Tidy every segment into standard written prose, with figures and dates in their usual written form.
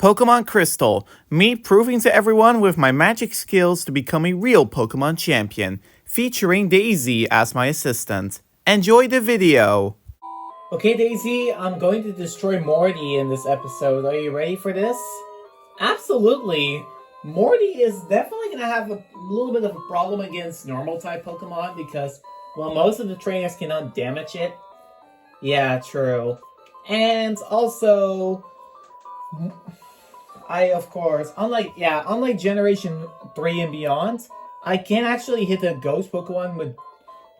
Pokemon Crystal, me proving to everyone with my magic skills to become a real Pokemon champion, featuring Daisy as my assistant. Enjoy the video! Okay, Daisy, I'm going to destroy Morty in this episode. Are you ready for this? Absolutely! Morty is definitely going to have a little bit of a problem against normal type Pokemon because, well, most of the trainers cannot damage it. Yeah, true. And also, of course, unlike Generation 3 and beyond, I can actually hit a Ghost Pokemon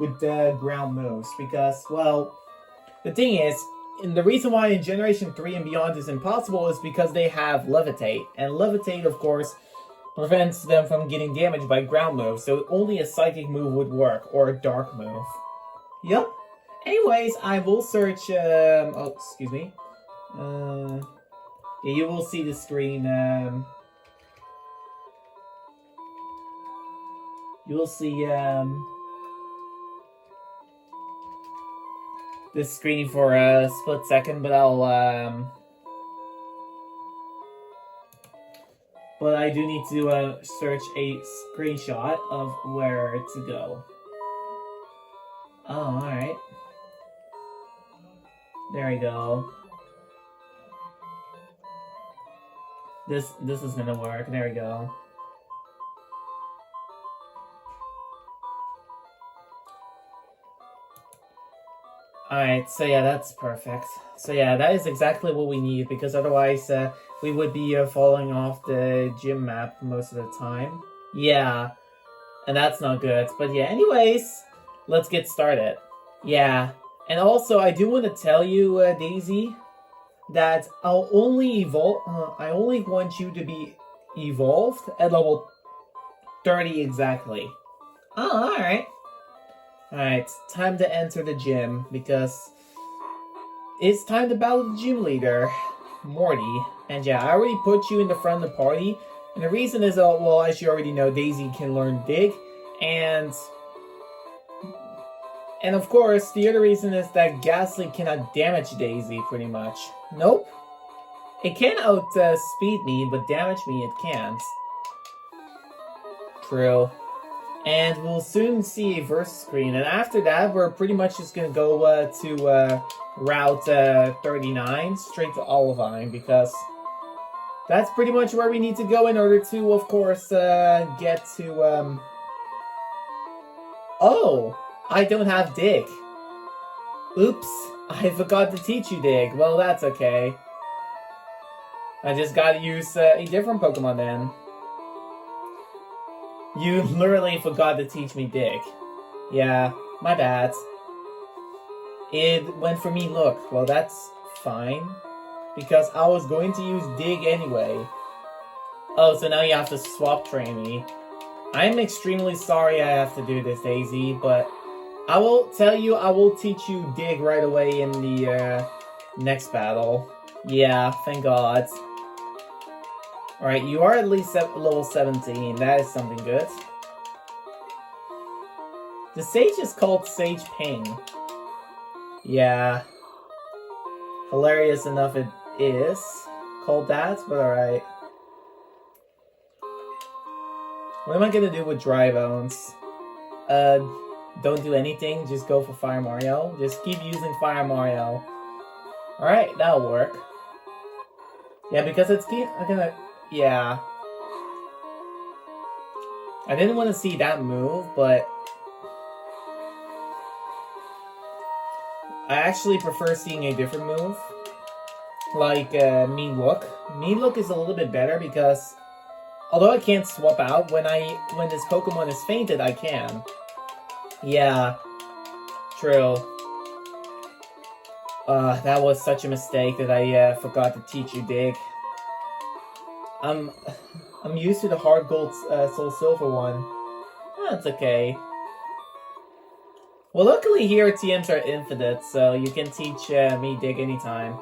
with the ground moves because, well, the thing is, and the reason why in Generation 3 and beyond is impossible is because they have Levitate. And Levitate, of course, prevents them from getting damaged by ground moves, so only a Psychic move would work, or a Dark move. Yup. Anyways, I will search, oh, excuse me. Yeah, you will see the screen, you will see, this screen for a split second, but but I do need to search a screenshot of where to go. Oh, alright. There we go. This is gonna work. There we go. Alright, so yeah, that's perfect. So yeah, that is exactly what we need, because otherwise we would be falling off the gym map most of the time. Yeah, and that's not good. But yeah, anyways, let's get started. Yeah, and also I do want to tell you, Daisy, that I'll only I only want you to be evolved at level 30 exactly. Oh, alright. Alright, time to enter the gym, because it's time to battle the gym leader, Morty. And yeah, I already put you in the front of the party, and the reason is, well, as you already know, Daisy can learn Dig, and of course, the other reason is that Ghastly cannot damage Daisy, pretty much. Nope. It can outspeed me, but damage me it can't. True. And we'll soon see a verse screen, and after that, we're pretty much just gonna go to Route 39, straight to Olivine, because that's pretty much where we need to go in order to, of course, get to, Oh! I don't have Dig. Oops, I forgot to teach you Dig. Well, that's okay. I just gotta use a different Pokemon then. You literally forgot to teach me Dig. Yeah, my bad. It went for me Look. Well, that's fine, because I was going to use Dig anyway. Oh, so now you have to swap train me. I'm extremely sorry I have to do this, Daisy, but I will tell you, I will teach you Dig right away in the next battle. Yeah, thank God. Alright, you are at least level 17. That is something good. The sage is called Sage Ping. Yeah. Hilarious enough it is called that, but alright. What am I gonna do with Dry Bones? Don't do anything, just go for Fire Mario. Just keep using Fire Mario. Alright, that'll work. Yeah, because I'm gonna... Yeah. I didn't want to see that move, but I actually prefer seeing a different move. Like, Mean Look. Mean Look is a little bit better because although I can't swap out, when this Pokemon is fainted, I can. Yeah. True. That was such a mistake that I forgot to teach you Dig. I'm used to the Hard Gold Soul Silver one. That's okay. Well, luckily here TMs are infinite, so you can teach me Dig anytime.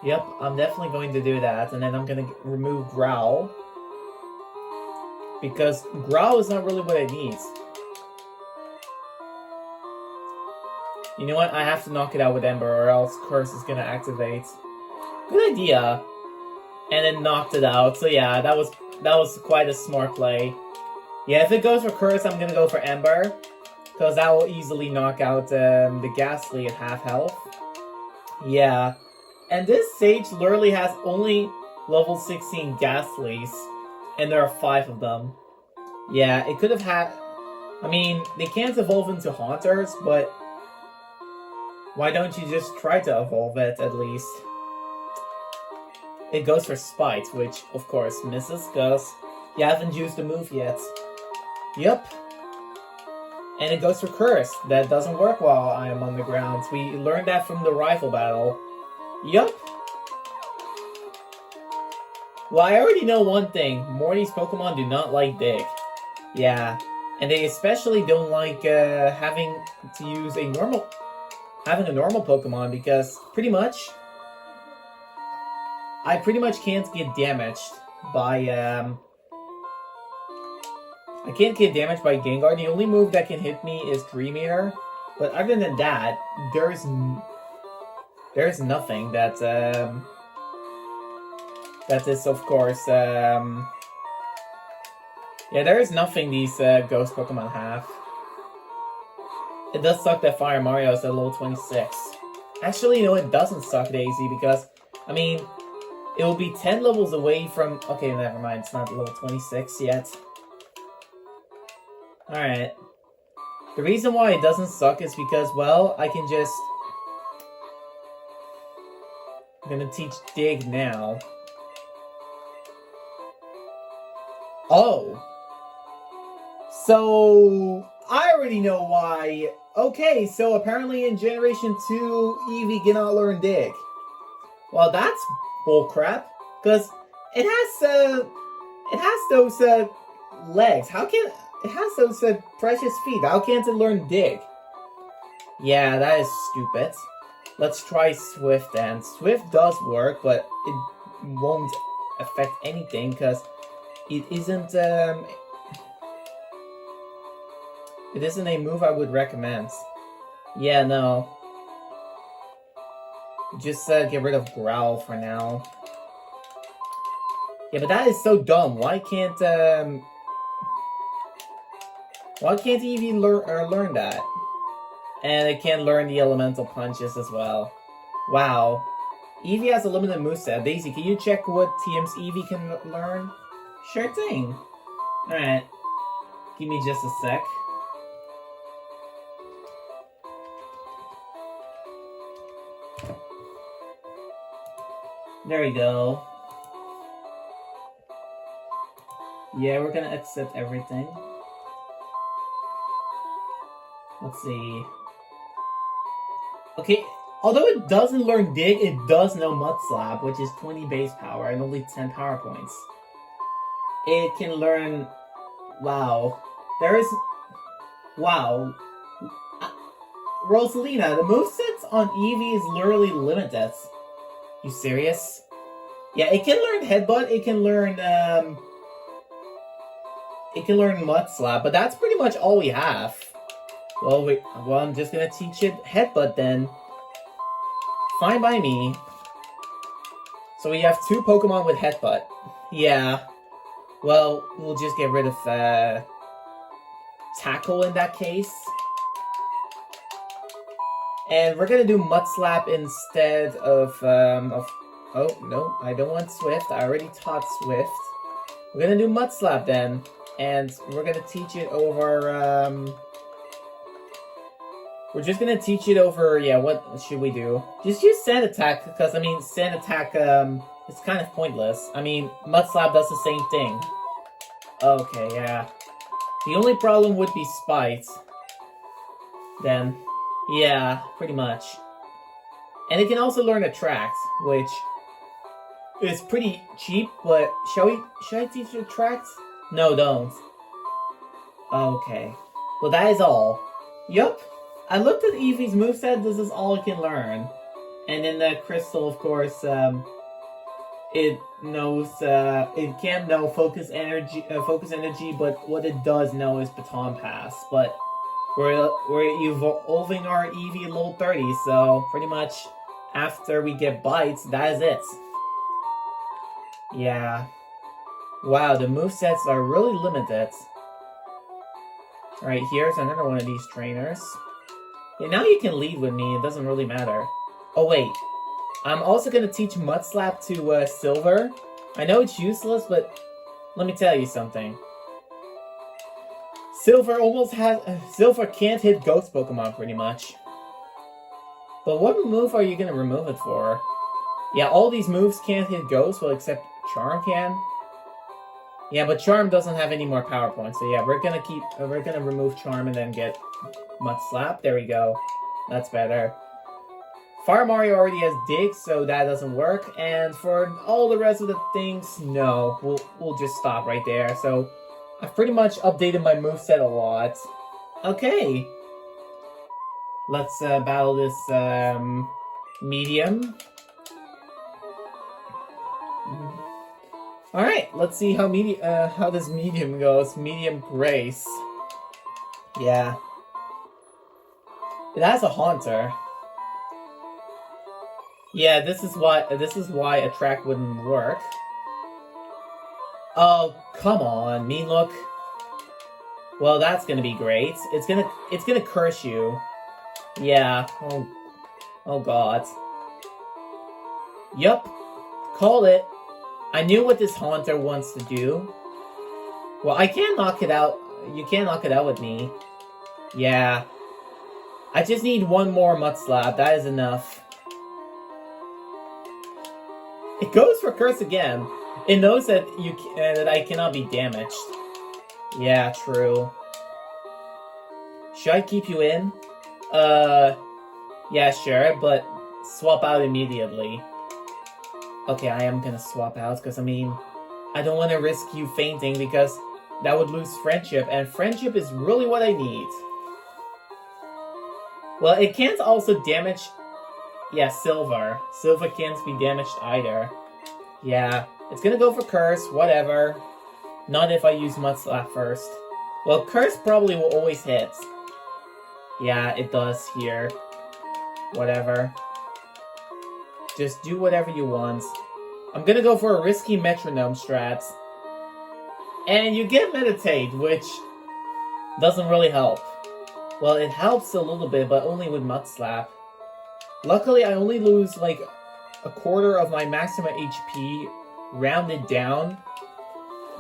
Yep, I'm definitely going to do that, and then I'm gonna remove Growl, because Growl is not really what I need. You know what? I have to knock it out with Ember, or else Curse is gonna activate. Good idea. and then knocked it out. So yeah, that was quite a smart play. Yeah, if it goes for Curse, I'm gonna go for Ember, because that will easily knock out the Ghastly at half health. Yeah, and this Sage literally has only level 16 Ghastlies, and there are 5 of them. Yeah, it could have had... I mean, they can't evolve into Haunters, but why don't you just try to evolve it, at least? It goes for Spite, which, of course, misses, because you haven't used the move yet. Yep. And it goes for Curse. That doesn't work while I am on the ground. We learned that from the rival battle. Yup. Well, I already know one thing. Morty's Pokemon do not like Dig. Yeah. And they especially don't like having to use a normal Pokemon, because I pretty much can't get damaged by I can't get damaged by Gengar. The only move that can hit me is Dream Eater, but other than that, there's nothing that is, of course, yeah, there is nothing these Ghost Pokemon have. It does suck that Fire Mario is at level 26. Actually, no, it doesn't suck, Daisy, because, I mean, it will be 10 levels away from... Okay, never mind, it's not level 26 yet. Alright. The reason why it doesn't suck is because, well, I can just... I'm gonna teach Dig now. Oh! So... I already know why. Okay, so apparently in Generation 2, Eevee cannot learn Dig. Well, that's bullcrap, because it has those legs. How can... It has those precious feet. How can't it learn Dig? Yeah, that is stupid. Let's try Swift then. Swift does work, but it won't affect anything because it isn't a move I would recommend. Yeah, no. Just get rid of Growl for now. Yeah, but that is so dumb. Why can't Eevee learn that? And it can learn the elemental punches as well. Wow. Eevee has a limited moveset. Daisy, can you check what TM's Eevee can learn? Sure thing. Alright. Give me just a sec. There we go. Yeah, we're gonna accept everything. Let's see. Okay, although it doesn't learn Dig, it does know Mud Slap, which is 20 base power and only 10 power points. It can learn... Wow. Wow. Rosalina, the movesets on Eevee is literally limited. You serious? Yeah, it can learn Headbutt, it can learn Mud Slap, but that's pretty much all we have. Well, I'm just gonna teach it Headbutt then. Fine by me. So we have 2 Pokemon with Headbutt. Yeah. Well, we'll just get rid of Tackle in that case. And we're gonna do Mud Slap instead of oh, no, I don't want Swift. I already taught Swift. We're gonna do Mud Slap then. And we're gonna teach it over, we're just gonna teach it over, yeah, what should we do? Just use Sand Attack, because, I mean, Sand Attack, it's kind of pointless. I mean, Mud Slap does the same thing. Okay, yeah. The only problem would be Spite. Then, yeah, pretty much. And it can also learn Attract, which is pretty cheap, but should I teach it Attract? No, don't. Okay. Well, that is all. Yup. I looked at Eevee's moveset, this is all it can learn. And in the Crystal, of course, it knows, it can't know focus energy, but what it does know is Baton Pass. But we're evolving our Eevee level 30, so pretty much after we get bites, that is it. Yeah. Wow, the movesets are really limited. Alright, here's another one of these trainers. Yeah, now you can lead with me, it doesn't really matter. Oh wait, I'm also gonna teach Mud Slap to Silver. I know it's useless, but let me tell you something. Silver can't hit Ghost Pokemon pretty much. But what move are you gonna remove it for? Yeah, all these moves can't hit Ghost, well except Charm can. Yeah, but Charm doesn't have any more power points, so yeah, we're gonna remove Charm and then get Mud Slap. There we go. That's better. Fire Mario already has Dig, so that doesn't work. And for all the rest of the things, no. We'll just stop right there. So I've pretty much updated my moveset a lot. Okay. Let's battle this medium. Alright, let's see how this medium goes. Medium Grace. Yeah. It has a Haunter. Yeah, this is why Attract wouldn't work. Oh, come on, Mean Look. Well, that's gonna be great. It's gonna curse you. Yeah. Oh god. Yup. Call it. I knew what this Haunter wants to do. Well, I can't knock it out. You can't knock it out with me. Yeah. I just need one more Mud Slap. That is enough. It goes for Curse again. It knows that that I cannot be damaged. Yeah, true. Should I keep you in? Yeah, sure, but swap out immediately. Okay, I am gonna swap out, because, I mean, I don't want to risk you fainting, because that would lose friendship, and friendship is really what I need. Well, it can't also damage... Yeah, Silver. Silver can't be damaged either. Yeah, it's gonna go for Curse, whatever. Not if I use Mud Slap first. Well, Curse probably will always hit. Yeah, it does here. Whatever. Just do whatever you want. I'm gonna go for a risky Metronome strat. And you get Meditate, which doesn't really help. Well, it helps a little bit, but only with Mud Slap. Luckily, I only lose, like, a quarter of my maximum HP rounded down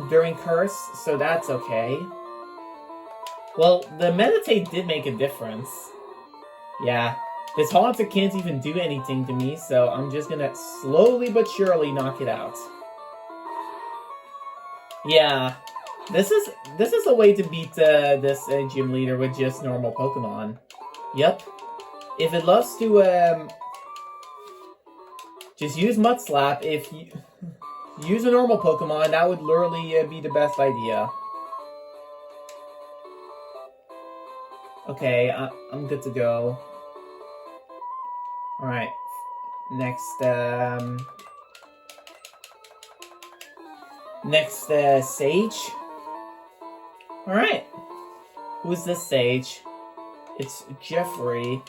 during Curse, so that's okay. Well, the Meditate did make a difference. Yeah. This Haunter can't even do anything to me, so I'm just gonna slowly but surely knock it out. Yeah. This is a way to beat this gym leader with just normal Pokemon. Yep. If it loves to, just use Mud Slap. If you use a normal Pokemon, that would literally be the best idea. Okay, I'm good to go. Alright. Next, Sage. Alright. Who's this Sage? It's Jeffrey.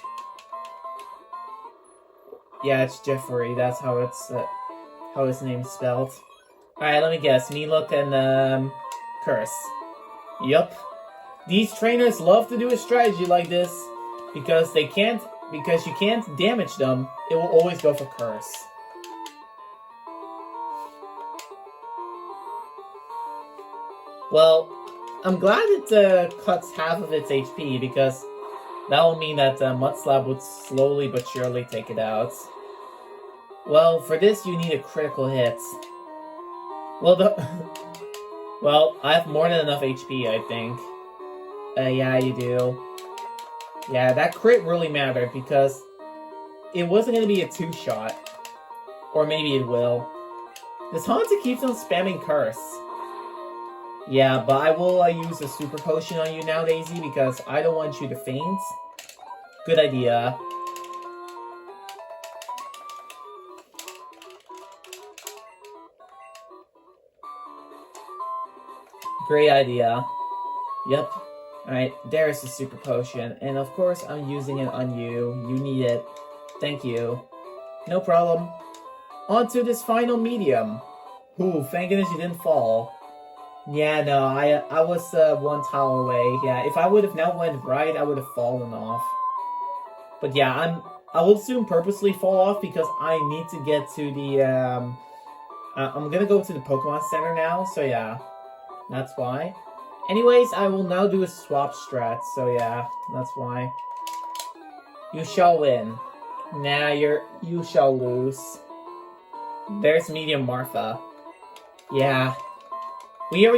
Yeah, it's Jeffrey. That's how it's how his name's spelled. Alright, let me guess. Melook and Curse. Yup. These trainers love to do a strategy like this because you can't damage them. It will always go for Curse. Well, I'm glad it cuts half of its HP because that will mean that Mud Slap would slowly but surely take it out. Well, for this you need a critical hit. Well, well, I have more than enough HP, I think. Yeah, you do. Yeah, that crit really mattered because it wasn't going to be a 2-shot. Or maybe it will. This Haunter keeps on spamming Curse. Yeah, but I will use a Super Potion on you now, Daisy, because I don't want you to faint. Good idea. Great idea. Yep. Alright, there's the Super Potion. And of course, I'm using it on you. You need it. Thank you. No problem. On to this final medium. Ooh, thank goodness you didn't fall. Yeah, no, I was one tile away. Yeah, if I would have now went right, I would have fallen off. But yeah, I will soon purposely fall off because I need to get to the I'm gonna go to the Pokemon Center now, so yeah, that's why. Anyways, I will now do a swap strat, so yeah, that's why. You shall win. Nah, you shall lose. There's Medium Martha. Yeah. We've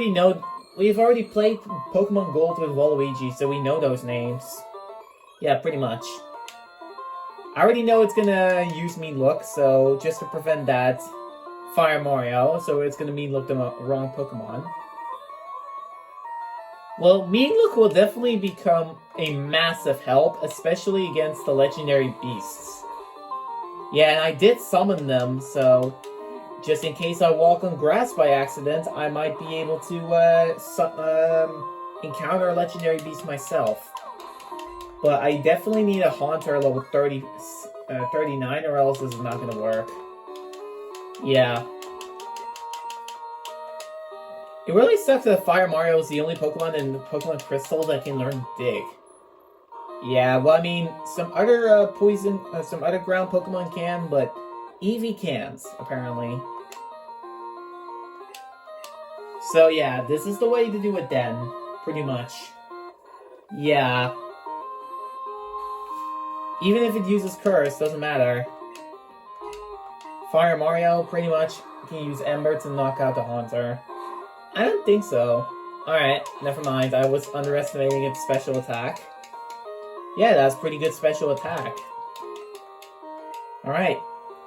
already played Pokemon Gold with Waluigi, so we know those names. Yeah, pretty much. I already know it's gonna use Mean Look, so just to prevent that, Fire Mario, so it's gonna Mean Look the wrong Pokemon. Well, Mean Look will definitely become a massive help, especially against the legendary beasts. Yeah, and I did summon them, so just in case I walk on grass by accident, I might be able to encounter a legendary beast myself. But I definitely need a Haunter level 39 or else this is not going to work. Yeah. It really sucks that Fire Mario is the only Pokemon in Pokemon Crystal that can learn Dig. Yeah, well, I mean, some other some other ground Pokemon can, but Eevee can't, apparently. So yeah, this is the way to do it then, pretty much. Yeah. Even if it uses Curse, doesn't matter. Fire Mario pretty much can use Ember to knock out the Haunter. I don't think so. Alright, never mind. I was underestimating its special attack. Yeah, that's pretty good special attack. Alright,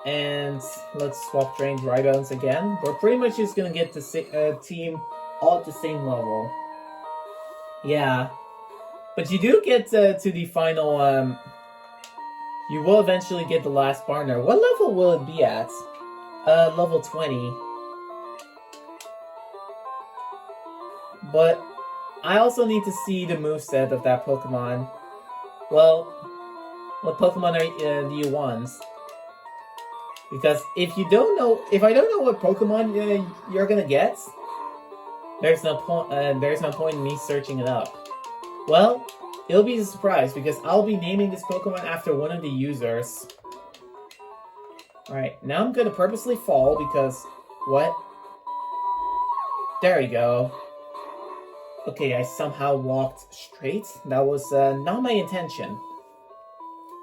and let's swap train Drybones again. We're pretty much just gonna get the team all at the same level. Yeah. But you do get to the final, you will eventually get the last partner. What level will it be at? Level 20. But I also need to see the moveset of that Pokemon. Well, what Pokemon do you want? Because if I don't know what Pokemon you're gonna get, there's no point in me searching it up. Well, it'll be a surprise because I'll be naming this Pokemon after one of the users. Alright, now I'm gonna purposely fall because... What? There we go. Okay, I somehow walked straight. That was not my intention.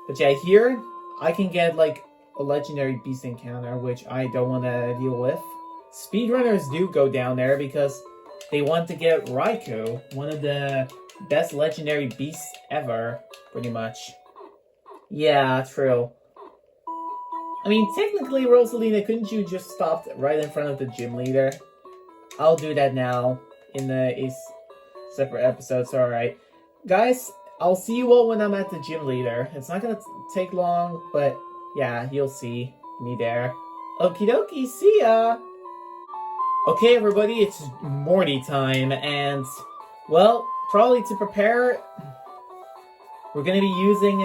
But yeah, here I can get like a legendary beast encounter, which I don't want to deal with. Speedrunners do go down there because they want to get Raikou, one of the best legendary beasts ever, pretty much. Yeah, true. I mean, technically, Rosalina, couldn't you just stop right in front of the gym leader? I'll do that now in a separate episode, so alright. Guys, I'll see you all when I'm at the gym leader. It's not gonna take long, but yeah, you'll see me there. Okie dokie, see ya! Okay, everybody, it's Morty time, and, well, probably to prepare, we're gonna be using,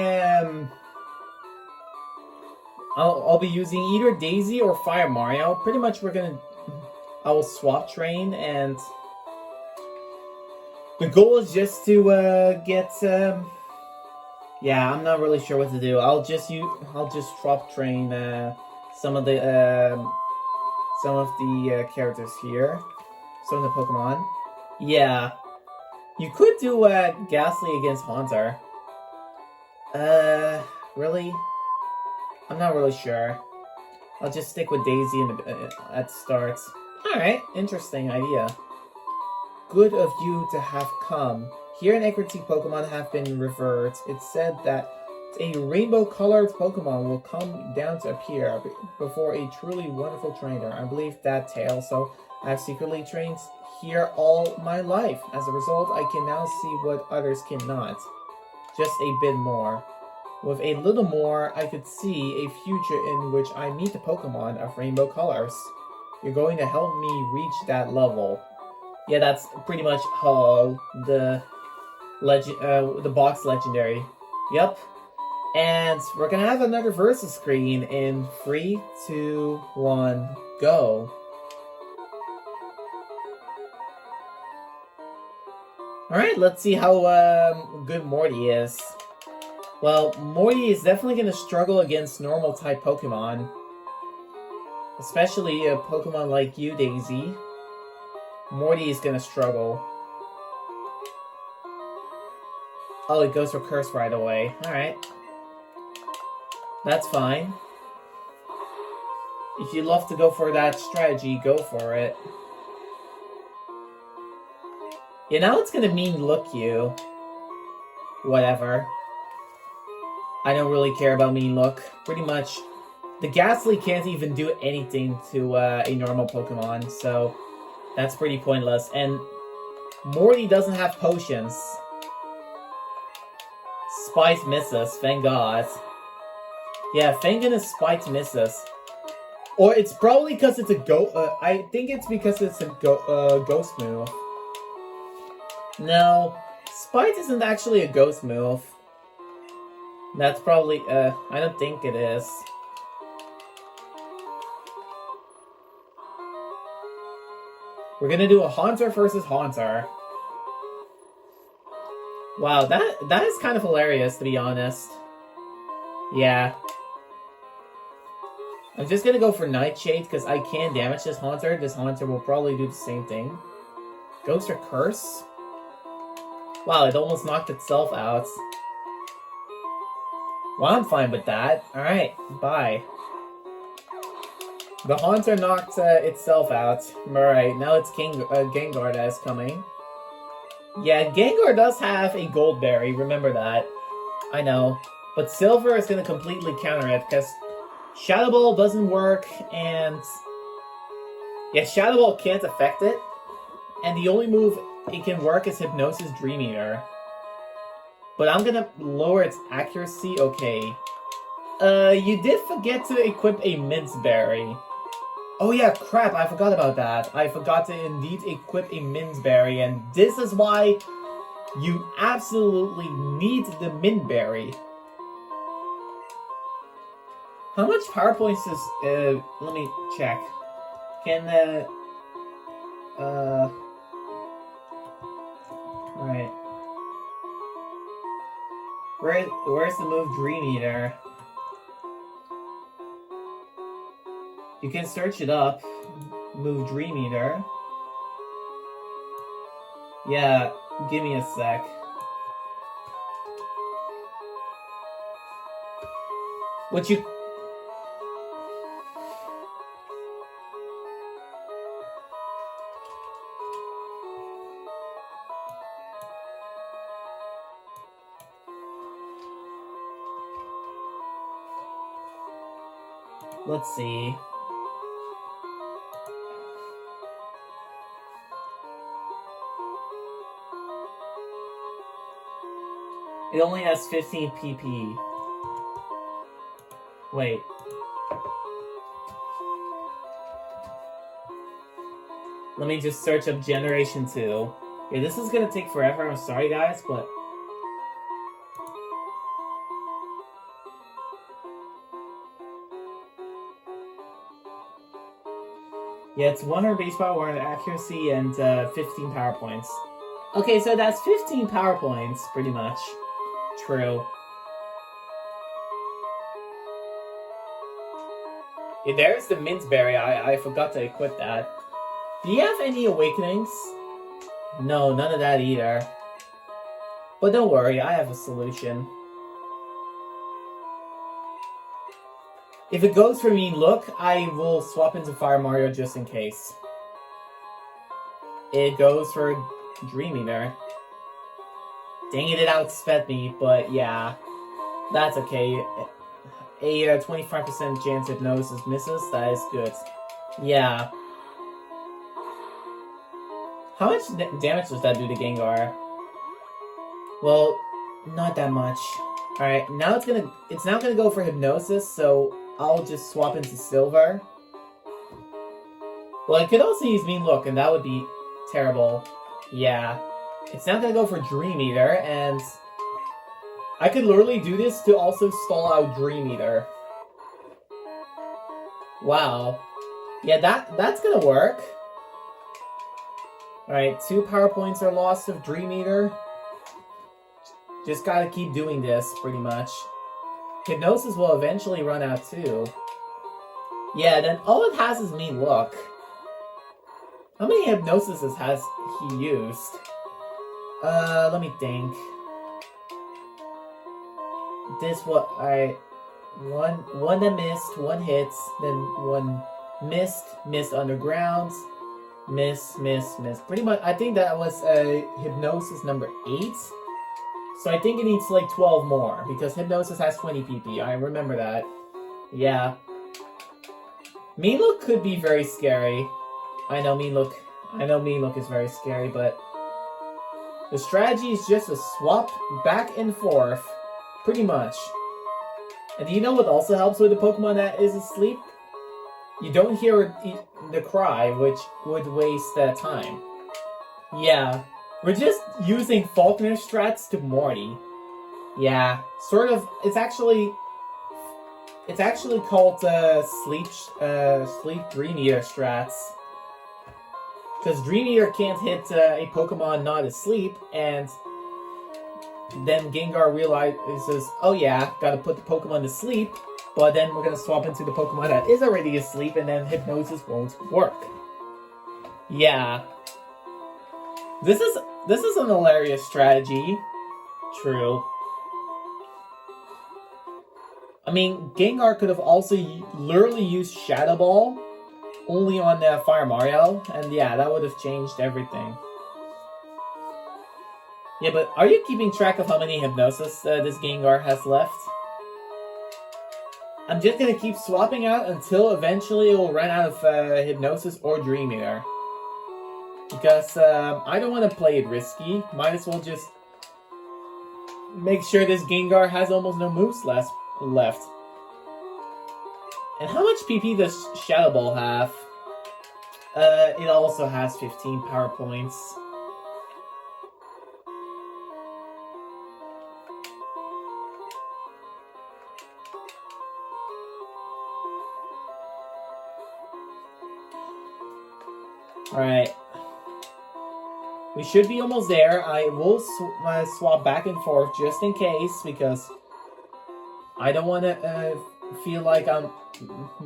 I'll be using either Daisy or Fire Mario. Pretty much I will swap train, and the goal is just to get, yeah, I'm not really sure what to do. I'll just swap train some of the characters here, some of the Pokemon. Yeah, you could do Ghastly against Haunter. Really? I'm not really sure. I'll just stick with Daisy at the start. Alright, interesting idea. Good of you to have come. Here an Ecruteak Pokemon have been revered. It's said that a rainbow-colored Pokemon will come down to appear before a truly wonderful trainer. I believe that tale, so I've secretly trained here all my life. As a result, I can now see what others cannot. Just a bit more. With a little more, I could see a future in which I meet the Pokemon of rainbow colors. You're going to help me reach that level. Yeah, that's pretty much how the box legendary. Yep. And we're gonna have another versus screen in 3, 2, 1, go. Alright, let's see how good Morty is. Well, Morty is definitely going to struggle against normal type Pokemon. Especially a Pokemon like you, Daisy. Morty is going to struggle. Oh, it goes for Curse right away. Alright. That's fine. If you love to go for that strategy, go for it. Yeah, now it's gonna mean look you. Whatever. I don't really care about mean look. Pretty much, the Ghastly can't even do anything to a normal Pokemon, so that's pretty pointless. And Morty doesn't have potions. Spite misses, thank God. Yeah, thank goodness Spite misses. Or it's probably because it's a I think it's because it's a ghost move. No, Spite isn't actually a ghost move. That's probably, I don't think it is. We're gonna do a Haunter versus Haunter. Wow, that is kind of hilarious, to be honest. Yeah. I'm just gonna go for Nightshade, because I can damage this Haunter. This Haunter will probably do the same thing. Goes for Curse? Wow, it almost knocked itself out. Well, I'm fine with that. Alright, bye. The Haunter knocked itself out. Alright, now it's Gengar that is coming. Yeah, Gengar does have a Gold Berry, remember that. I know. But Silver is going to completely counter it, because Shadow Ball doesn't work, and... yeah, Shadow Ball can't affect it. And the only move it can work is Hypnosis Dream Eater. But I'm going to lower its accuracy, okay. You did forget to equip a Mince Berry. Oh yeah, crap, I forgot about that. I forgot to indeed equip a Mince Berry, and this is why you absolutely need the Mint Berry. How much power points does, let me check. Can, alright. Where's the move Dream Eater? You can search it up. Move Dream Eater. Yeah, give me a sec. What you... Let's see. It only has 15 PP. Wait. Let me just search up Generation 2. Yeah, this is gonna take forever, I'm sorry guys, but... yeah, it's 100 base power, 100 accuracy, and 15 power points. Okay, so that's 15 power points, pretty much. True. Yeah, there's the Mint Berry. I forgot to equip that. Do you have any awakenings? No, none of that either. But don't worry, I have a solution. If it goes for Mean Look, I will swap into Fire Mario just in case. It goes for Dream Eater. Dang it, it outsped me, but yeah. That's okay. A 25% chance Hypnosis misses, that is good. Yeah. How much damage does that do to Gengar? Well, not that much. Alright, now it's now gonna go for Hypnosis, so I'll just swap into Silver. Well, I could also use Mean Look, and that would be terrible. Yeah. It's now gonna go for Dream Eater, and I could literally do this to also stall out Dream Eater. Wow. Yeah, that's gonna work. Alright, 2 power points are lost of Dream Eater. Just gotta keep doing this, pretty much. Hypnosis will eventually run out too. Yeah, then all it has is Mean Look. How many Hypnosises has he used? Let me think. This what one that missed, one hits, then one missed underground, miss. Pretty much, I think that was Hypnosis number 8. So I think it needs like 12 more, because Hypnosis has 20 PP. I remember that. Yeah. Mean Look could be very scary. I know Mean Look is very scary, but the strategy is just to swap back and forth, pretty much. And do you know what also helps with the Pokemon that is asleep? You don't hear the cry, which would waste time. Yeah, we're just using Faulkner strats to Morty. Yeah, sort of. It's actually called sleep Dream Eater strats. Because Dream Eater can't hit a Pokemon not asleep, and then Gengar realizes, oh yeah, gotta put the Pokemon to sleep, but then we're gonna swap into the Pokemon that is already asleep, and then Hypnosis won't work. Yeah. This is an hilarious strategy. True. I mean, Gengar could have also literally used Shadow Ball only on Fire Mario, and yeah, that would have changed everything. Yeah, but are you keeping track of how many Hypnosis this Gengar has left? I'm just gonna keep swapping out until eventually it will run out of Hypnosis or Dream Eater. Because I don't want to play it risky. Might as well just make sure this Gengar has almost no moves left. And how much PP does Shadow Ball have? It also has 15 power points. Alright. We should be almost there. I will swap back and forth just in case, because I don't want to feel like I'm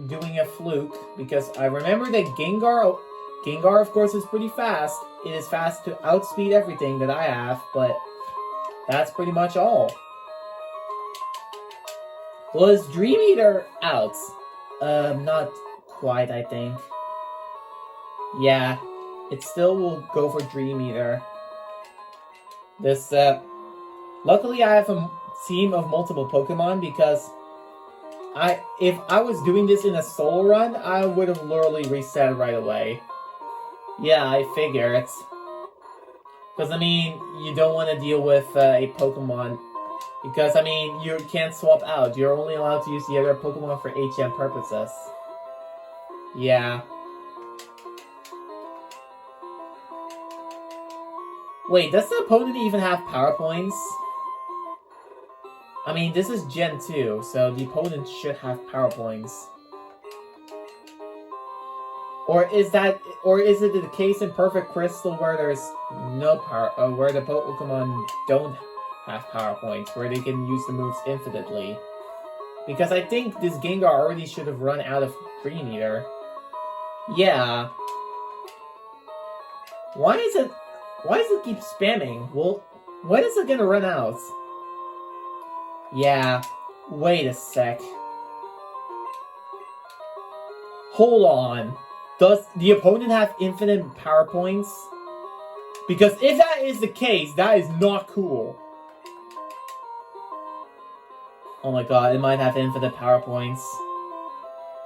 doing a fluke, because I remember that Gengar of course is pretty fast. It is fast to outspeed everything that I have, but that's pretty much all. Was Dream Eater out? Not quite, I think. Yeah, it still will go for Dream Eater. This, luckily I have a team of multiple Pokemon, because if I was doing this in a solo run, I would have literally reset right away. Yeah, I figure it's... Because, I mean, you don't want to deal with a Pokemon. Because, I mean, you can't swap out. You're only allowed to use the other Pokemon for HM purposes. Yeah. Wait, does the opponent even have power points? I mean, this is Gen 2, so the opponent should have power points. Or is it the case in Perfect Crystal where there's no power, where the Pokemon don't have power points, where they can use the moves infinitely? Because I think this Gengar already should have run out of Dream Eater. Yeah. Why does it keep spamming? Well, when is it gonna run out? Yeah, wait a sec. Hold on. Does the opponent have infinite power points? Because if that is the case, that is not cool. Oh my god, it might have infinite power points.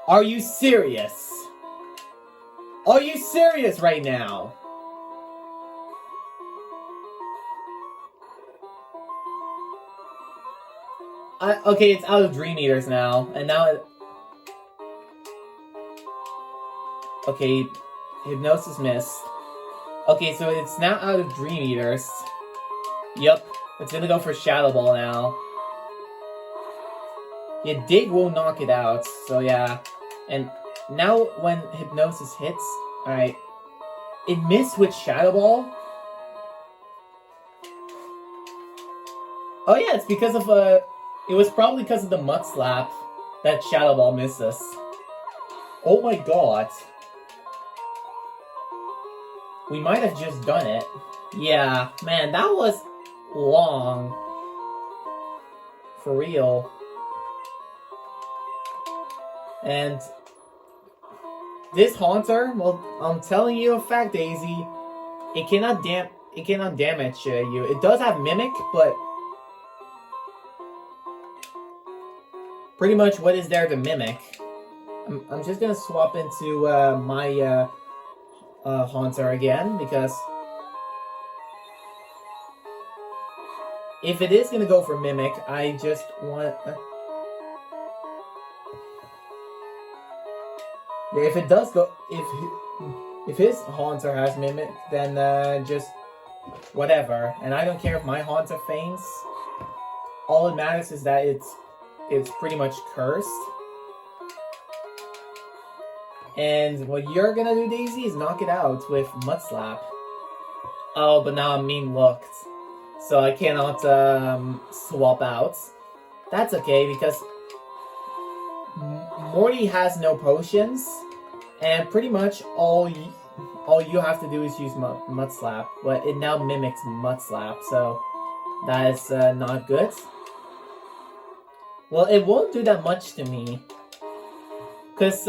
Are you serious? Are you serious right now? Okay, it's out of Dream Eaters now, and now okay, Hypnosis missed. Okay, so it's now out of Dream Eaters. Yup, it's gonna go for Shadow Ball now. Yeah, Dig will knock it out, so yeah. And now when Hypnosis hits, alright. It missed with Shadow Ball? Oh yeah, it's because of it was probably because of the Mud Slap that Shadow Ball misses. Oh my god. We might have just done it. Yeah, man, that was long. For real. And this Haunter, well, I'm telling you a fact, Daisy. It cannot damage you. It does have Mimic, but pretty much what is there to mimic? I'm just gonna swap into my Haunter again, because if it is gonna go for Mimic, I just want... yeah, if it does go... If his Haunter has Mimic, then just whatever. And I don't care if my Haunter faints. All that matters is that it's pretty much cursed. And what you're gonna do, Daisy, is knock it out with Mud Slap. Oh, but now I'm mean looked. So I cannot swap out. That's okay, because Morty has no potions. And pretty much all you have to do is use Mud Slap. But it now mimics Mud Slap, so that is not good. Well, it won't do that much to me. Because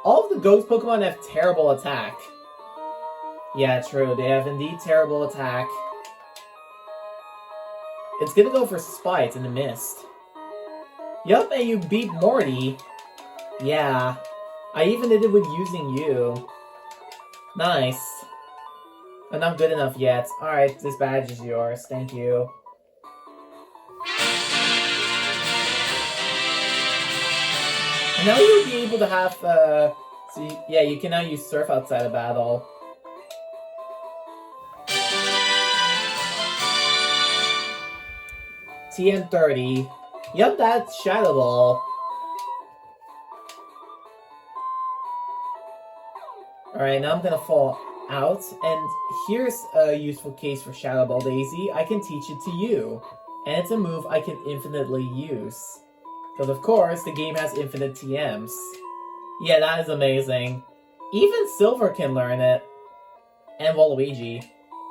all of the ghost Pokemon have terrible attack. Yeah, true. They have indeed terrible attack. It's gonna go for Spite in the mist. Yup, and you beat Morty. Yeah. I even did it with using you. Nice. But not good enough yet. Alright, this badge is yours. Thank you. And now you'll be able to have, yeah, you can now use Surf outside of battle. TM30. Yup, that's Shadow Ball. Alright, now I'm gonna fall out, and here's a useful case for Shadow Ball, Daisy. I can teach it to you, and it's a move I can infinitely use. Because of course, the game has infinite TMs. Yeah, that is amazing. Even Silver can learn it. And Waluigi.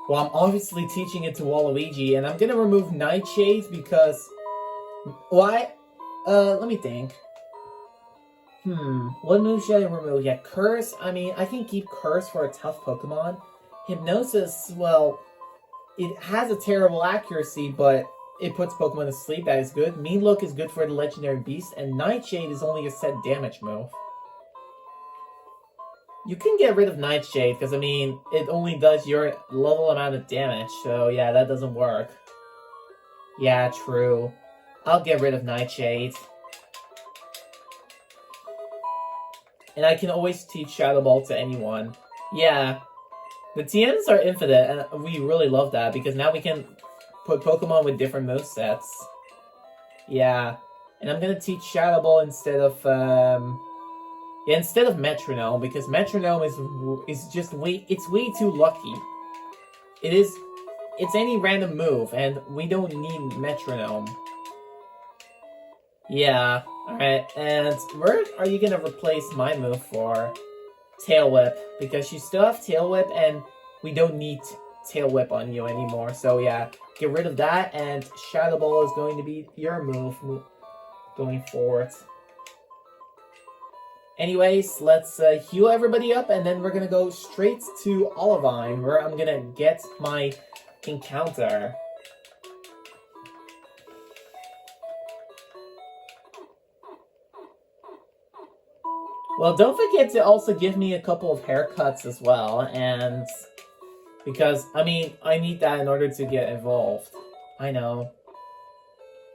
Well, I'm obviously teaching it to Waluigi, and I'm gonna remove Nightshade because... why? Let me think. What move should I remove? Yeah, Curse. I mean, I can keep Curse for a tough Pokemon. Hypnosis, well, it has a terrible accuracy, but it puts Pokemon to sleep. That is good. Mean Look is good for the Legendary Beast, and Nightshade is only a set damage move. You can get rid of Nightshade, because, I mean, it only does your level amount of damage, so yeah, that doesn't work. Yeah, true. I'll get rid of Nightshade. And I can always teach Shadow Ball to anyone. Yeah. The TMs are infinite, and we really love that, because now we can put Pokemon with different movesets. Yeah. And I'm gonna teach Shadow Ball instead of, yeah, instead of Metronome, because Metronome is just it's way too lucky. It's any random move, and we don't need Metronome. Yeah, alright, and where are you gonna replace my move for? Tail Whip, because you still have Tail Whip, and we don't need Tail Whip on you anymore, so yeah, get rid of that, and Shadow Ball is going to be your move going forward. Anyways, let's heal everybody up, and then we're gonna go straight to Olivine, where I'm gonna get my encounter. Well, don't forget to also give me a couple of haircuts as well, and... because, I mean, I need that in order to get involved. I know.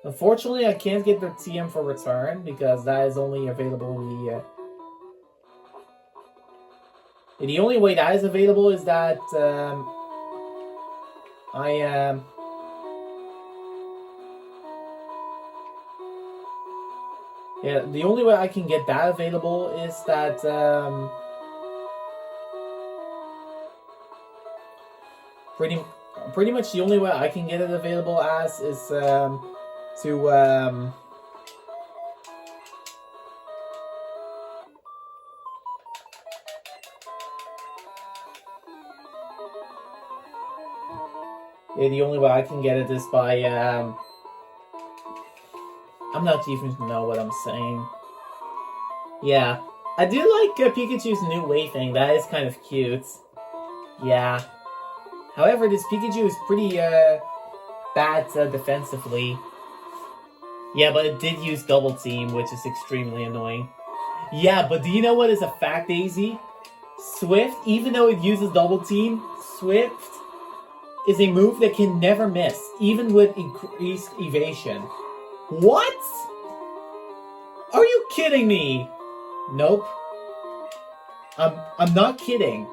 Unfortunately, I can't get the TM for return, because that is only available in the... the only way that is available is that, yeah, the only way I can get that available is that, pretty much the only way I can get it available as is to yeah, the only way I can get it is by I'm not even know what I'm saying. Yeah, I do like Pikachu's new wave thing. That is kind of cute. Yeah. However, this Pikachu is pretty bad defensively. Yeah, but it did use Double Team, which is extremely annoying. Yeah, but do you know what is a fact, Daisy? Swift, even though it uses Double Team, Swift is a move that can never miss, even with increased evasion. What? Are you kidding me? Nope. I'm not kidding.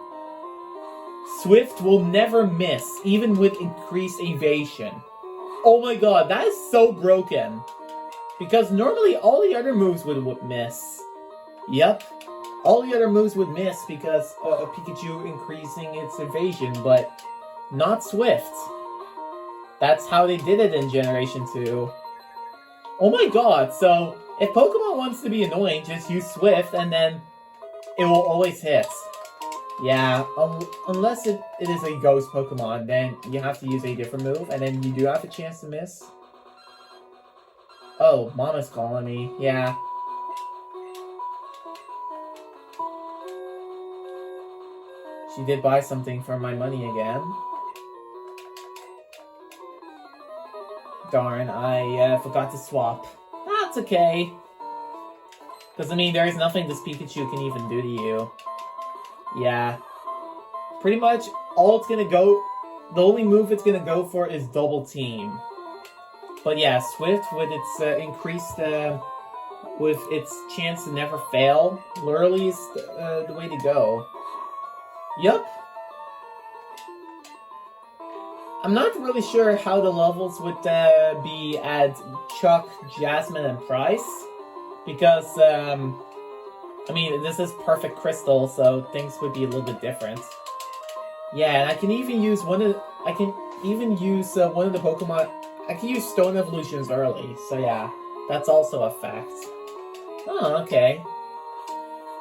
Swift will never miss, even with increased evasion. Oh my god, that is so broken. Because normally all the other moves would miss. Yep. All the other moves would miss because of Pikachu increasing its evasion, but not Swift. That's how they did it in Generation 2. Oh my god, so if Pokemon wants to be annoying, just use Swift and then it will always hit. Yeah, unless it is a ghost Pokemon, then you have to use a different move, and then you do have a chance to miss. Oh, Mama's calling me. Yeah. She did buy something for my money again. Darn, I forgot to swap. That's okay. Because, I mean, there's nothing this Pikachu can even do to you. Yeah. Pretty much, all it's gonna go... The only move it's gonna go for is Double Team. But yeah, Swift, with its increased... with its chance to never fail, literally is the way to go. Yup. I'm not really sure how the levels would be at Chuck, Jasmine, and Price. Because, I mean, this is Perfect Crystal, so things would be a little bit different. Yeah, and I can even use one of the Pokemon... I can use Stone Evolutions early, so yeah. That's also a fact. Oh, okay.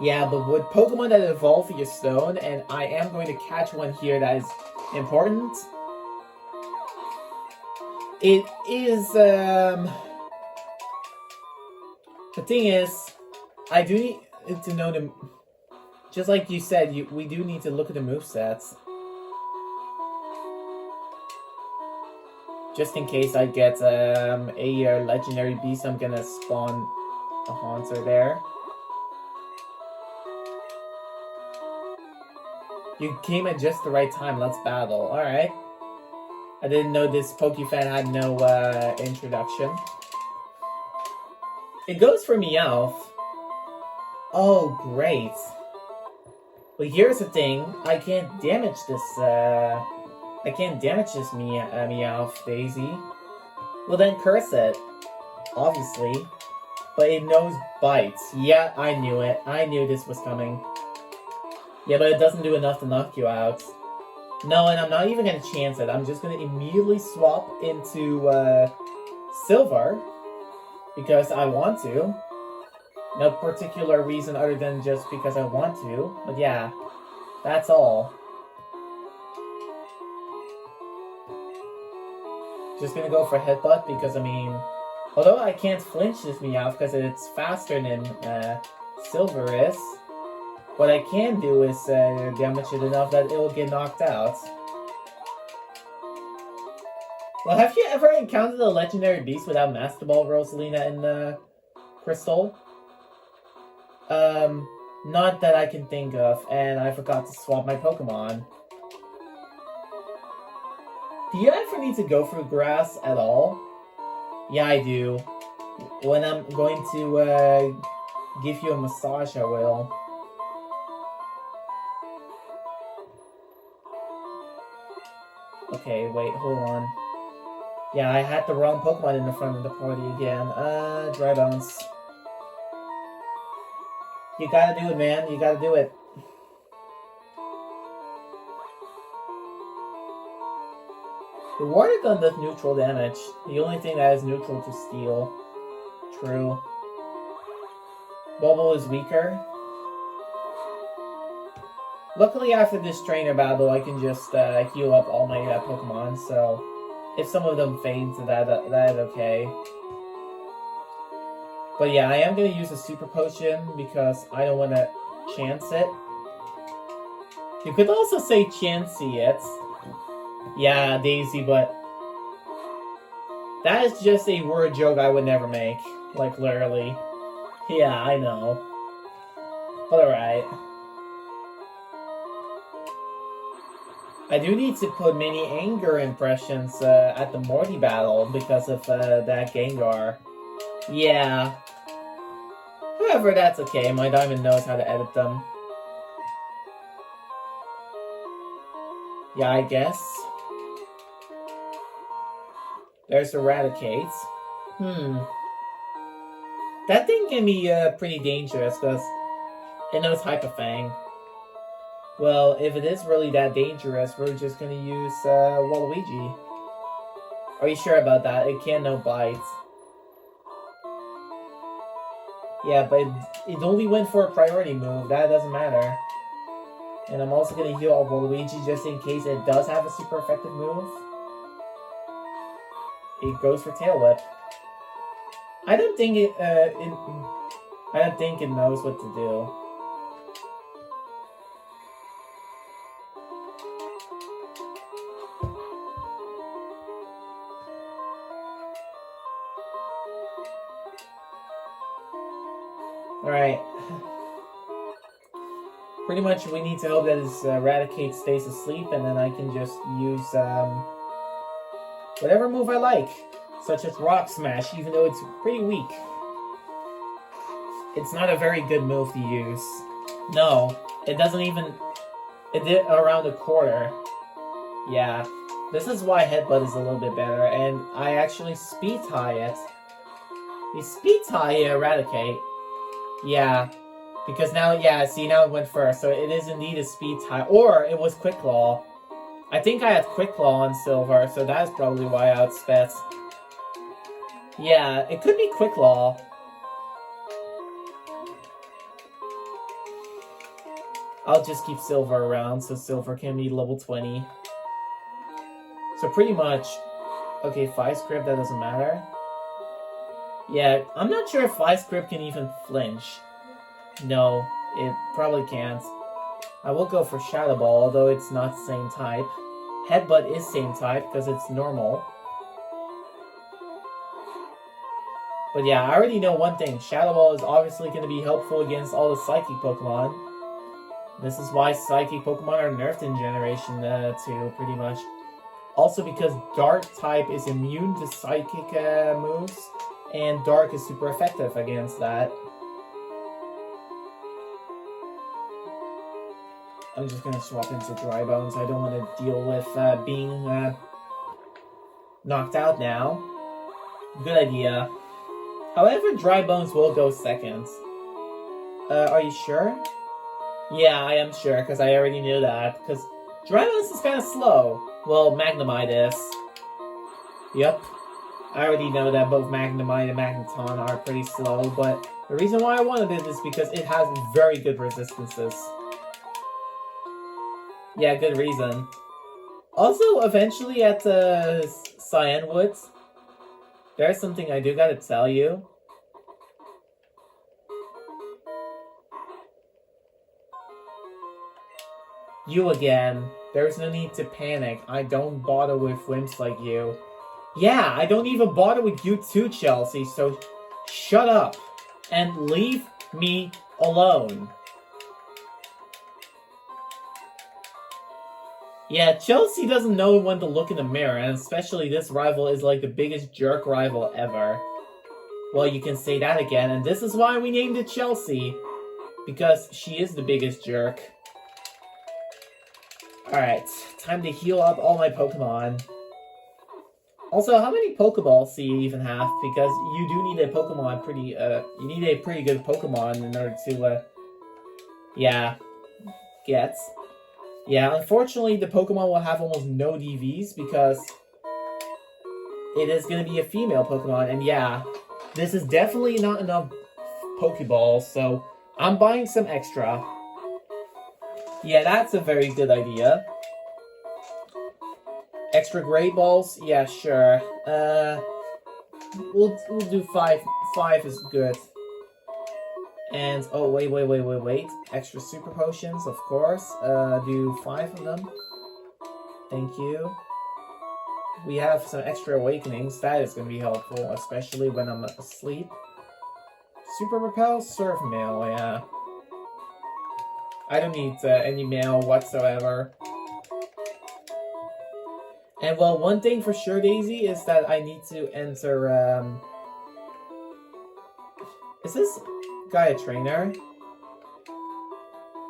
Yeah, but with Pokemon that evolve via Stone, and I am going to catch one here that is important... It is, The thing is, I do need to know the... Just like you said, we do need to look at the movesets. Just in case I get a legendary beast, I'm gonna spawn a Haunter there. You came at just the right time, let's battle. Alright. I didn't know this Pokefan had no introduction. It goes for Meowth. Oh, great. But here's the thing. I can't damage this, Meowth, Daisy. Well then curse it. Obviously. But it knows bites. Yeah, I knew it. I knew this was coming. Yeah, but it doesn't do enough to knock you out. No, and I'm not even going to chance it. I'm just going to immediately swap into Silver. Because I want to. No particular reason other than just because I want to. But yeah, that's all. Just going to go for Headbutt because, I mean... Although I can't flinch this Meowth because it's faster than Silver is. What I can do is damage it enough that it will get knocked out. Well, have you ever encountered a legendary beast without Master Ball, Rosalina, and Crystal? Not that I can think of, and I forgot to swap my Pokemon. Do you ever need to go through grass at all? Yeah, I do. When I'm going to give you a massage, I will. Okay, wait, hold on. Yeah, I had the wrong Pokemon in the front of the party again. Dry Bounce. You gotta do it, man. You gotta do it. The water gun does neutral damage. The only thing that is neutral to steel. True. Bubble is weaker. Luckily, after this trainer battle, I can just heal up all my Pokemon, so if some of them fade, that is okay. But yeah, I am going to use a Super Potion because I don't want to chance it. You could also say Chansey it. Yeah, Daisy, but that is just a word joke I would never make. Like, literally. Yeah, I know. But alright. I do need to put many anger impressions at the Morty battle because of that Gengar. Yeah. However, that's okay. My diamond knows how to edit them. Yeah, I guess. There's Eradicate. That thing can be pretty dangerous because it knows Hyper Fang. Well, if it is really that dangerous, we're just gonna use Waluigi. Are you sure about that? It can't know bites. Yeah, but it only went for a priority move. That doesn't matter. And I'm also gonna heal up Waluigi just in case it does have a super effective move. It goes for Tail Whip. I don't think it knows what to do. Alright. Pretty much we need to hope that his Eradicate stays asleep, and then I can just use whatever move I like, such as Rock Smash, even though it's pretty weak. It's not a very good move to use. No, it doesn't even... It did around a quarter. Yeah, this is why Headbutt is a little bit better, and I actually speed tie it. You speed tie Eradicate. Yeah, because now, yeah, see, now it went first, so it is indeed a speed tie, or it was Quick Claw. I think I had Quick Claw on Silver, so that's probably why I outspec. Yeah, it could be Quick Claw. I'll just keep Silver around, so Silver can be level 20. So pretty much, okay, Vice Grip, that doesn't matter. Yeah, I'm not sure if Vice Grip can even flinch. No, it probably can't. I will go for Shadow Ball, although it's not same type. Headbutt is same type, because it's normal. But yeah, I already know one thing. Shadow Ball is obviously going to be helpful against all the Psychic Pokemon. This is why Psychic Pokemon are nerfed in Generation 2, pretty much. Also because Dark type is immune to Psychic moves, and Dark is super effective against that. I'm just gonna swap into Dry Bones. I don't want to deal with being knocked out now. Good idea. However, Dry Bones will go second. Are you sure? Yeah, I am sure, because I already knew that. Because Dry Bones is kind of slow. Well, Magnemite is. Yep. I already know that both Magnemite and Magneton are pretty slow, but the reason why I wanted it is because it has very good resistances. Yeah, good reason. Also, eventually at Cyan Woods, there's something I do gotta tell you. You again. There's no need to panic. I don't bother with wimps like you. Yeah, I don't even bother with you too, Chelsea, so shut up and leave me alone. Yeah, Chelsea doesn't know when to look in the mirror, and especially this rival is like the biggest jerk rival ever. Well, you can say that again, and this is why we named it Chelsea. Because she is the biggest jerk. Alright, time to heal up all my Pokemon. Also, how many Pokeballs do you even have? Because you do need a Pokemon you need a pretty good Pokemon in order to, get. Yeah, unfortunately, the Pokemon will have almost no DVs because it is going to be a female Pokemon. And yeah, this is definitely not enough Pokeballs, so I'm buying some extra. Yeah, that's a very good idea. Extra Great Balls? Yeah, sure. We'll do 5. 5 is good. And, oh, wait. Extra Super Potions, of course. Do 5 of them. Thank you. We have some extra Awakenings. That is going to be helpful, especially when I'm asleep. Super Repel? Surf Mail, yeah. I don't need any mail whatsoever. And, well, one thing for sure, Daisy, is that I need to enter, Is this guy a trainer?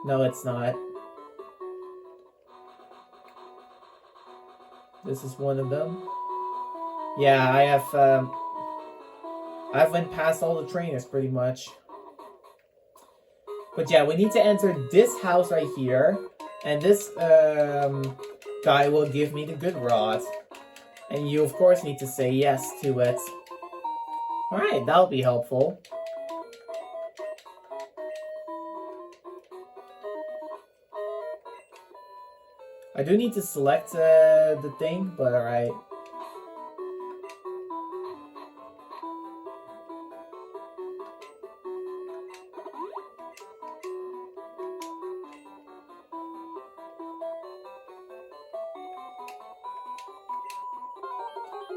No, it's not. This is one of them. Yeah, I've went past all the trainers pretty much. But yeah, we need to enter this house right here. And this guy will give me the good rod. And you of course need to say yes to it. Alright, that'll be helpful. I do need to select the thing, but alright.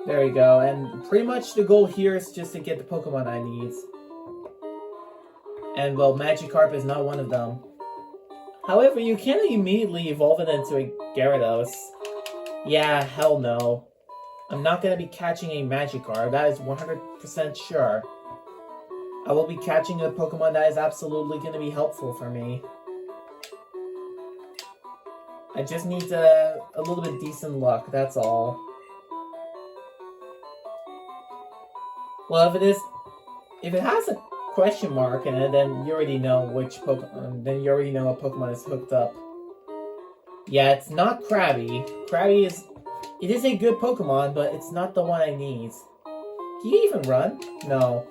There we go, and pretty much the goal here is just to get the Pokemon I need. And well, Magikarp is not one of them. However, you can't immediately evolve it into a Gyarados. Yeah, hell no. I'm not gonna be catching a Magikarp, that is 100% sure. I will be catching a Pokemon that is absolutely gonna be helpful for me. I just need a little bit decent luck, that's all. Well, if it has a question mark in it, then you already know which Pokemon. Then you already know what Pokemon is hooked up. Yeah, it's not Krabby. Krabby it is a good Pokemon, but it's not the one I need. Can you even run? No.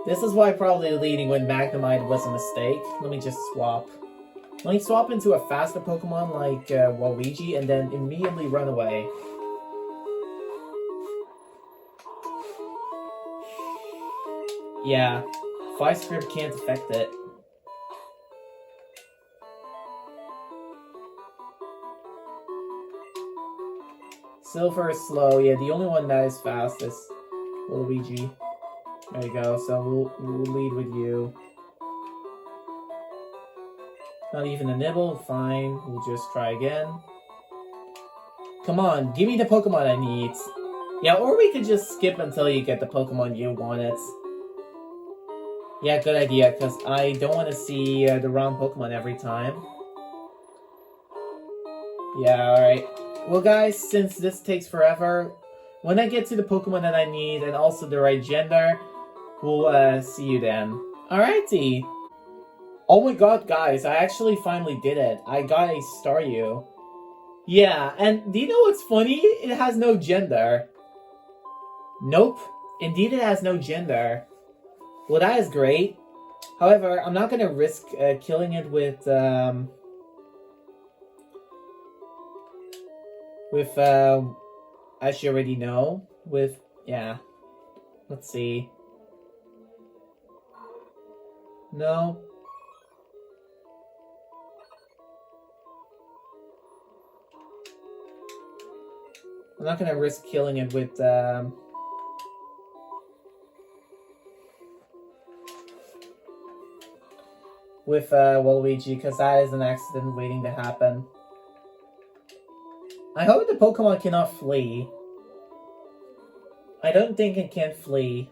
This is why probably leading with Magnemite was a mistake. Let me just swap. Let me swap into a faster Pokemon like Waluigi and then immediately run away. Yeah, Vice Grip can't affect it. Silver is slow. Yeah, the only one that is fast is Waluigi. There you go. So we'll lead with you. Not even a nibble. Fine. We'll just try again. Come on, give me the Pokemon I need. Yeah, or we could just skip until you get the Pokemon you wanted. Yeah, good idea, because I don't want to see the wrong Pokemon every time. Yeah, alright. Well, guys, since this takes forever, when I get to the Pokemon that I need and also the right gender, we'll see you then. Alrighty. Oh my god, guys, I actually finally did it. I got a Staryu. Yeah, and do you know what's funny? It has no gender. Nope. Indeed, it has no gender. Well, that is great. However, I'm not going to risk killing it with, as you already know, yeah. Let's see. No. I'm not going to risk killing it with, Waluigi, because that is an accident waiting to happen. I hope the Pokemon cannot flee. I don't think it can flee.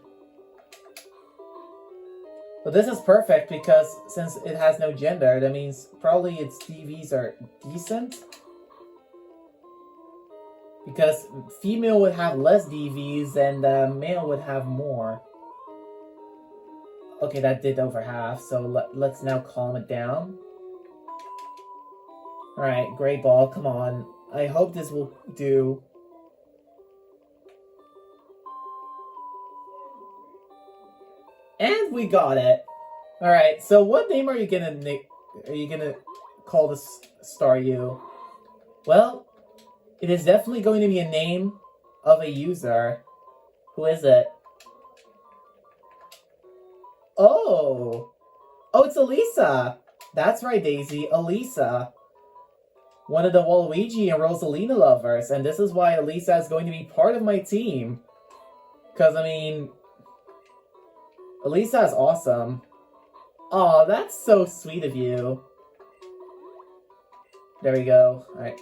But this is perfect because since it has no gender, that means probably its DVs are decent. Because female would have less DVs and male would have more. Okay, that did over half, so let's now calm it down. Alright, Great Ball, come on. I hope this will do. believe we got it. Alright, so what name are you gonna call this Staryu? Well, it is definitely going to be a name of a user. Who is it? Oh! Oh, it's Elisa! That's right, Daisy, Elisa. One of the Waluigi and Rosalina lovers, and this is why Elisa is going to be part of my team. Because, I mean, Elisa is awesome. Aw, that's so sweet of you. There we go. Alright.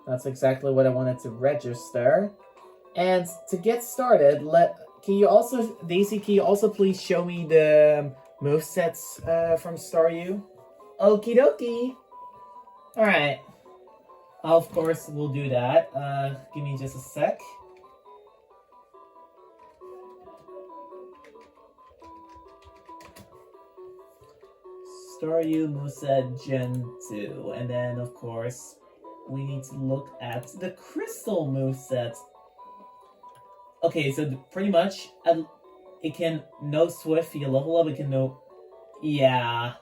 That's exactly what I wanted to register. And to get started, Daisy, can you also please show me the movesets from Staryu? Okie dokie. Alright. Of course, we'll do that. Give me just a sec. Staryu moveset Gen 2. And then, of course, we need to look at the Crystal moveset. Okay, so pretty much, it can no Swift, you level up, it can no... Yeah.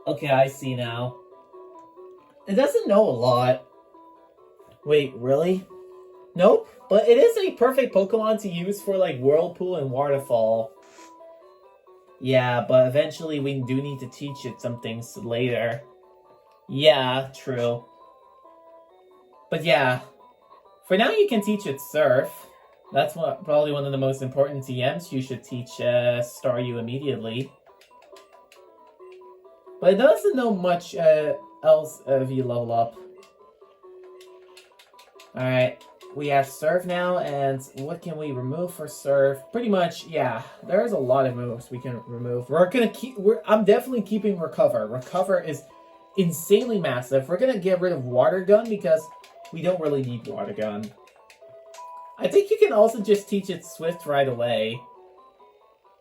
Okay, I see now. It doesn't know a lot. Wait, really? Nope, but it is a perfect Pokemon to use for, like, Whirlpool and Waterfall. Yeah, but eventually we do need to teach it some things later. Yeah, true. But yeah, for now you can teach it Surf. That's probably one of the most important TMs you should teach Staryu immediately. But it doesn't know much else if you level up. Alright, we have Surf now, and what can we remove for Surf? Pretty much, yeah, there's a lot of moves we can remove. I'm definitely keeping Recover. Recover is insanely massive. We're gonna get rid of Water Gun because we don't really need Water Gun. I think you can also just teach it Swift right away.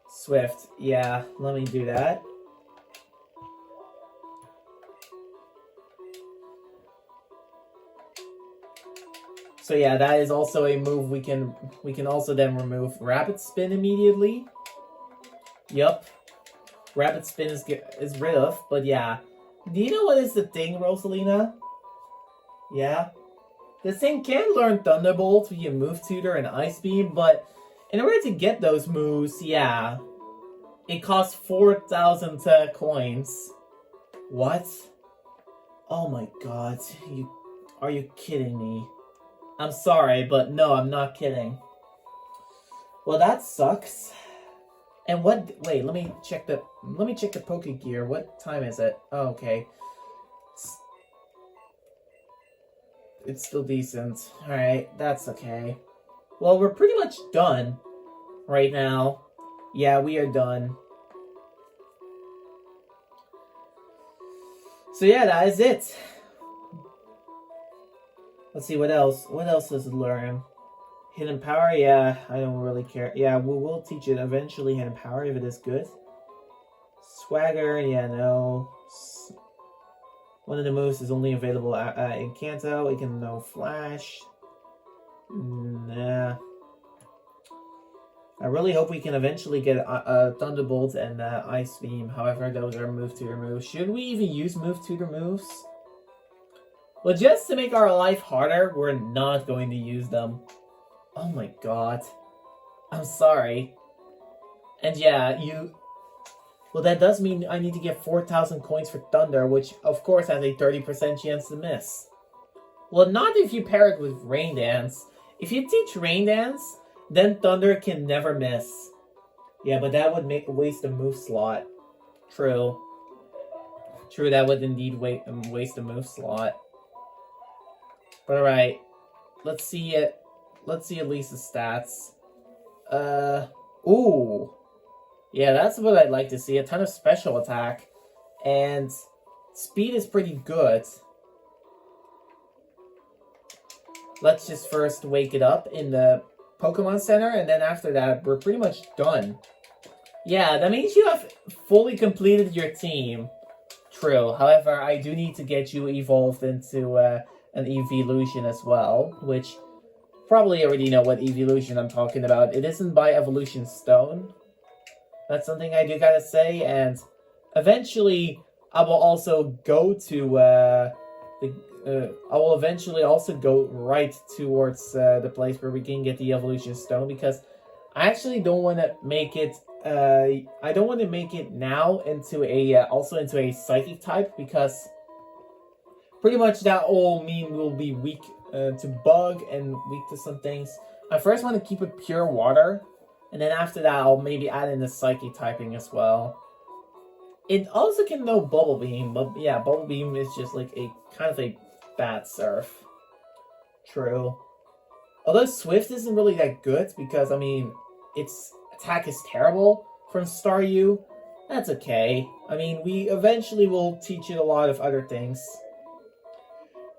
Swift, yeah, let me do that. So yeah, that is also a move we can also then remove Rapid Spin immediately. Yup. Rapid Spin is rid of, but yeah. Do you know what is the thing, Rosalina? Yeah? This thing can learn Thunderbolt via Move Tutor and Ice Beam, but in order to get those moves, yeah, it costs 4,000 coins. What? Oh my god, are you kidding me? I'm sorry, but no, I'm not kidding. Well, that sucks. And wait, let me check the Poke Gear. What time is it? Oh, okay. It's still decent. Alright, that's okay. Well, we're pretty much done right now. Yeah, we are done. So yeah, that is it. Let's see, what else? What else does it learn? Hidden Power? Yeah, I don't really care. Yeah, we will teach it eventually, Hidden Power, if it is good. Swagger? Yeah, no. One of the moves is only available in Kanto. It can know Flash. Nah. I really hope we can eventually get Thunderbolt and Ice Beam. However, those are Move Tutor moves. Should we even use Move Tutor moves? Well, just to make our life harder, we're not going to use them. Oh my god. I'm sorry. And yeah, well, that does mean I need to get 4,000 coins for Thunder, which, of course, has a 30% chance to miss. Well, not if you pair it with Rain Dance. If you teach Rain Dance, then Thunder can never miss. Yeah, but that would waste a move slot. True. True, that would indeed waste a move slot. But alright. Let's see Elisa's stats. Ooh. Yeah, that's what I'd like to see. A ton of special attack. And speed is pretty good. Let's just first wake it up in the Pokemon Center, and then after that, we're pretty much done. Yeah, that means you have fully completed your team. True. However, I do need to get you evolved into an evolution as well, which probably already know what evolution I'm talking about. It isn't by evolution stone. That's something I do gotta say, and eventually I will also go to I will eventually also go right towards the place where we can get the evolution stone, because I actually don't want to make it. I don't want to make it now into a also into a psychic type, because pretty much that will mean we'll be weak to bug and weak to some things. I first want to keep it pure water, and then after that I'll maybe add in the psychic typing as well. It also can know Bubble Beam, but yeah, Bubble Beam is just like a kind of a bad surf. True. Although Swift isn't really that good, because, I mean, its attack is terrible from Staryu. That's okay. I mean, we eventually will teach it a lot of other things.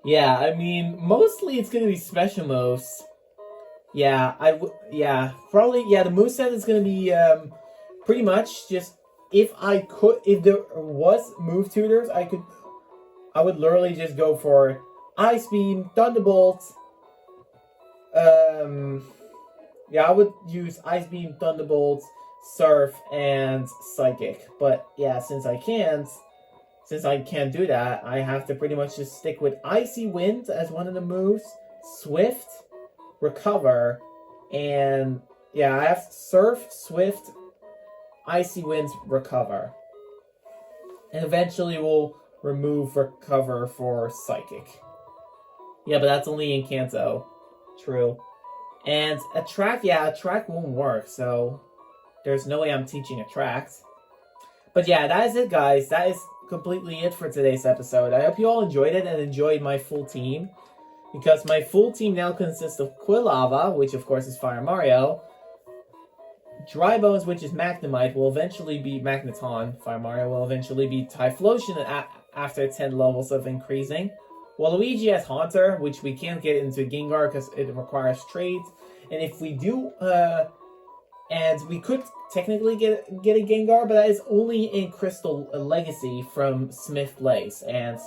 Yeah, I mean, mostly it's gonna be special moves. Yeah, probably, yeah, the moveset is gonna be, pretty much just, if there was move tutors, I would literally just go for Ice Beam, Thunderbolt. Yeah, I would use Ice Beam, Thunderbolt, Surf, and Psychic. But yeah, since I can't do that, I have to pretty much just stick with Icy Wind as one of the moves, Swift, Recover, and yeah, I have Surf, Swift, Icy Winds, Recover. And eventually we'll remove Recover for Psychic. Yeah, but that's only in Kanto. True. And Attract won't work, so there's no way I'm teaching Attract. But yeah, that is it, guys. That is completely it for today's episode. I hope you all enjoyed it and enjoyed my full team, because my full team now consists of Quilava, which of course is Fire Mario, Dry Bones, which is Magnemite, will eventually be Magneton. Fire Mario will eventually be Typhlosion after 10 levels of increasing. Waluigi has Haunter, which we can't get into Gengar because it requires trades. And if we do, and we could technically get a Gengar, but that is only in Crystal Legacy from Smith Blaze. And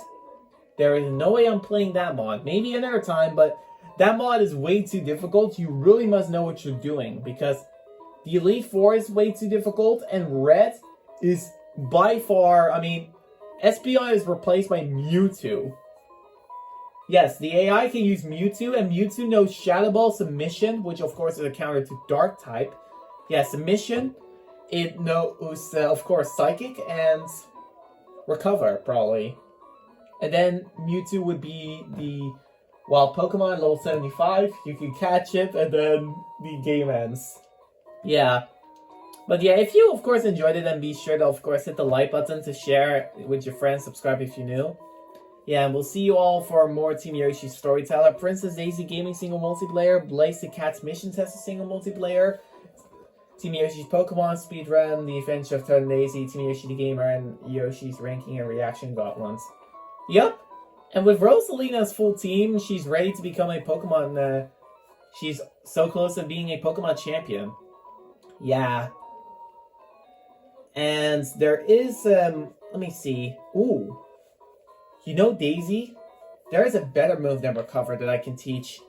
there is no way I'm playing that mod. Maybe another time, but that mod is way too difficult. You really must know what you're doing, because the Elite Four is way too difficult, and Red is by far, I mean, Espeon is replaced by Mewtwo. Yes, the AI can use Mewtwo, and Mewtwo knows Shadow Ball, Submission, which of course is a counter to Dark type. Yeah, Submission, it knows, of course, Psychic, and Recover, probably. And then Mewtwo would be the wild Pokemon, level 75, you can catch it, and then the game ends. Yeah. But yeah, if you, of course, enjoyed it, then be sure to, of course, hit the like button to share with your friends, subscribe if you're new. Yeah, and we'll see you all for more Team Yoshi Storyteller, Princess Daisy Gaming single multiplayer, Blaze the Cat's Mission Test single multiplayer, Team Yoshi's Pokemon Speedrun, The Adventure of Toad and Daisy, Team Yoshi the Gamer, and Yoshi's Ranking and Reaction Gauntlets. Yup, and with Rosalina's full team, she's ready to become a Pokemon, she's so close to being a Pokemon champion. Yeah. And there is, let me see. Ooh. You know Daisy? There is a better move than Recover that I can teach.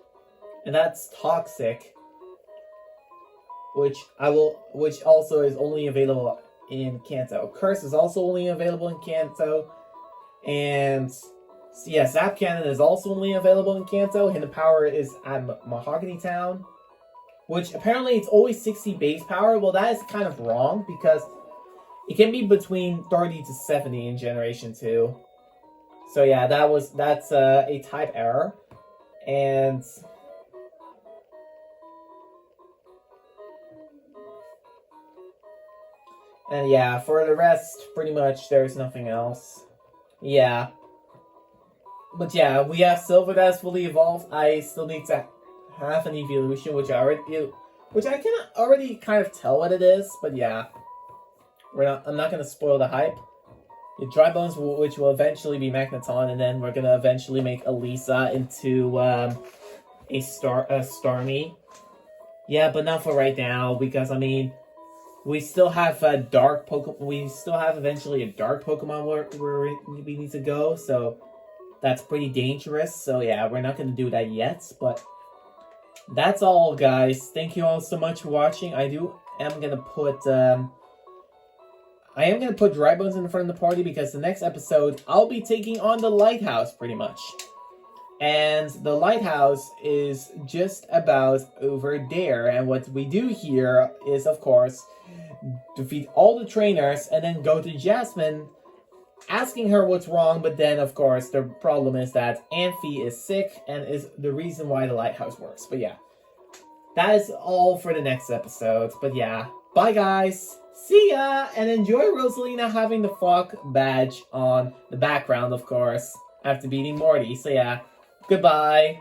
And that's Toxic. Which also is only available in Kanto. Curse is also only available in Kanto. And yeah, Zap Cannon is also only available in Kanto. Hidden Power is at Mahogany Town. Which apparently it's always 60 base power. Well, that is kind of wrong, because it can be between 30 to 70 in Generation 2. So yeah, that's a type error. And yeah, for the rest, pretty much there's nothing else. Yeah. But yeah, we have Silver that is fully evolved. I still need to have an evolution, which I can already kind of tell what it is, but yeah. I'm not gonna spoil the hype. The Dry Bones, which will eventually be Magneton, and then we're gonna eventually make Elisa into a Starmie. Yeah, but not for right now, because I mean, we still have a dark Pokemon. We still have eventually a dark Pokemon where we need to go. So that's pretty dangerous. So yeah, we're not gonna do that yet. But that's all, guys. Thank you all so much for watching. I am gonna put Dry Bones in front of the party because the next episode I'll be taking on the lighthouse pretty much. And the lighthouse is just about over there. And what we do here is, of course, defeat all the trainers and then go to Jasmine, asking her what's wrong. But then, of course, the problem is that Amphi is sick and is the reason why the lighthouse works. But yeah, that is all for the next episode. But yeah, bye guys. See ya! And enjoy Rosalina having the Fuck badge on the background, of course, after beating Morty. So yeah, goodbye.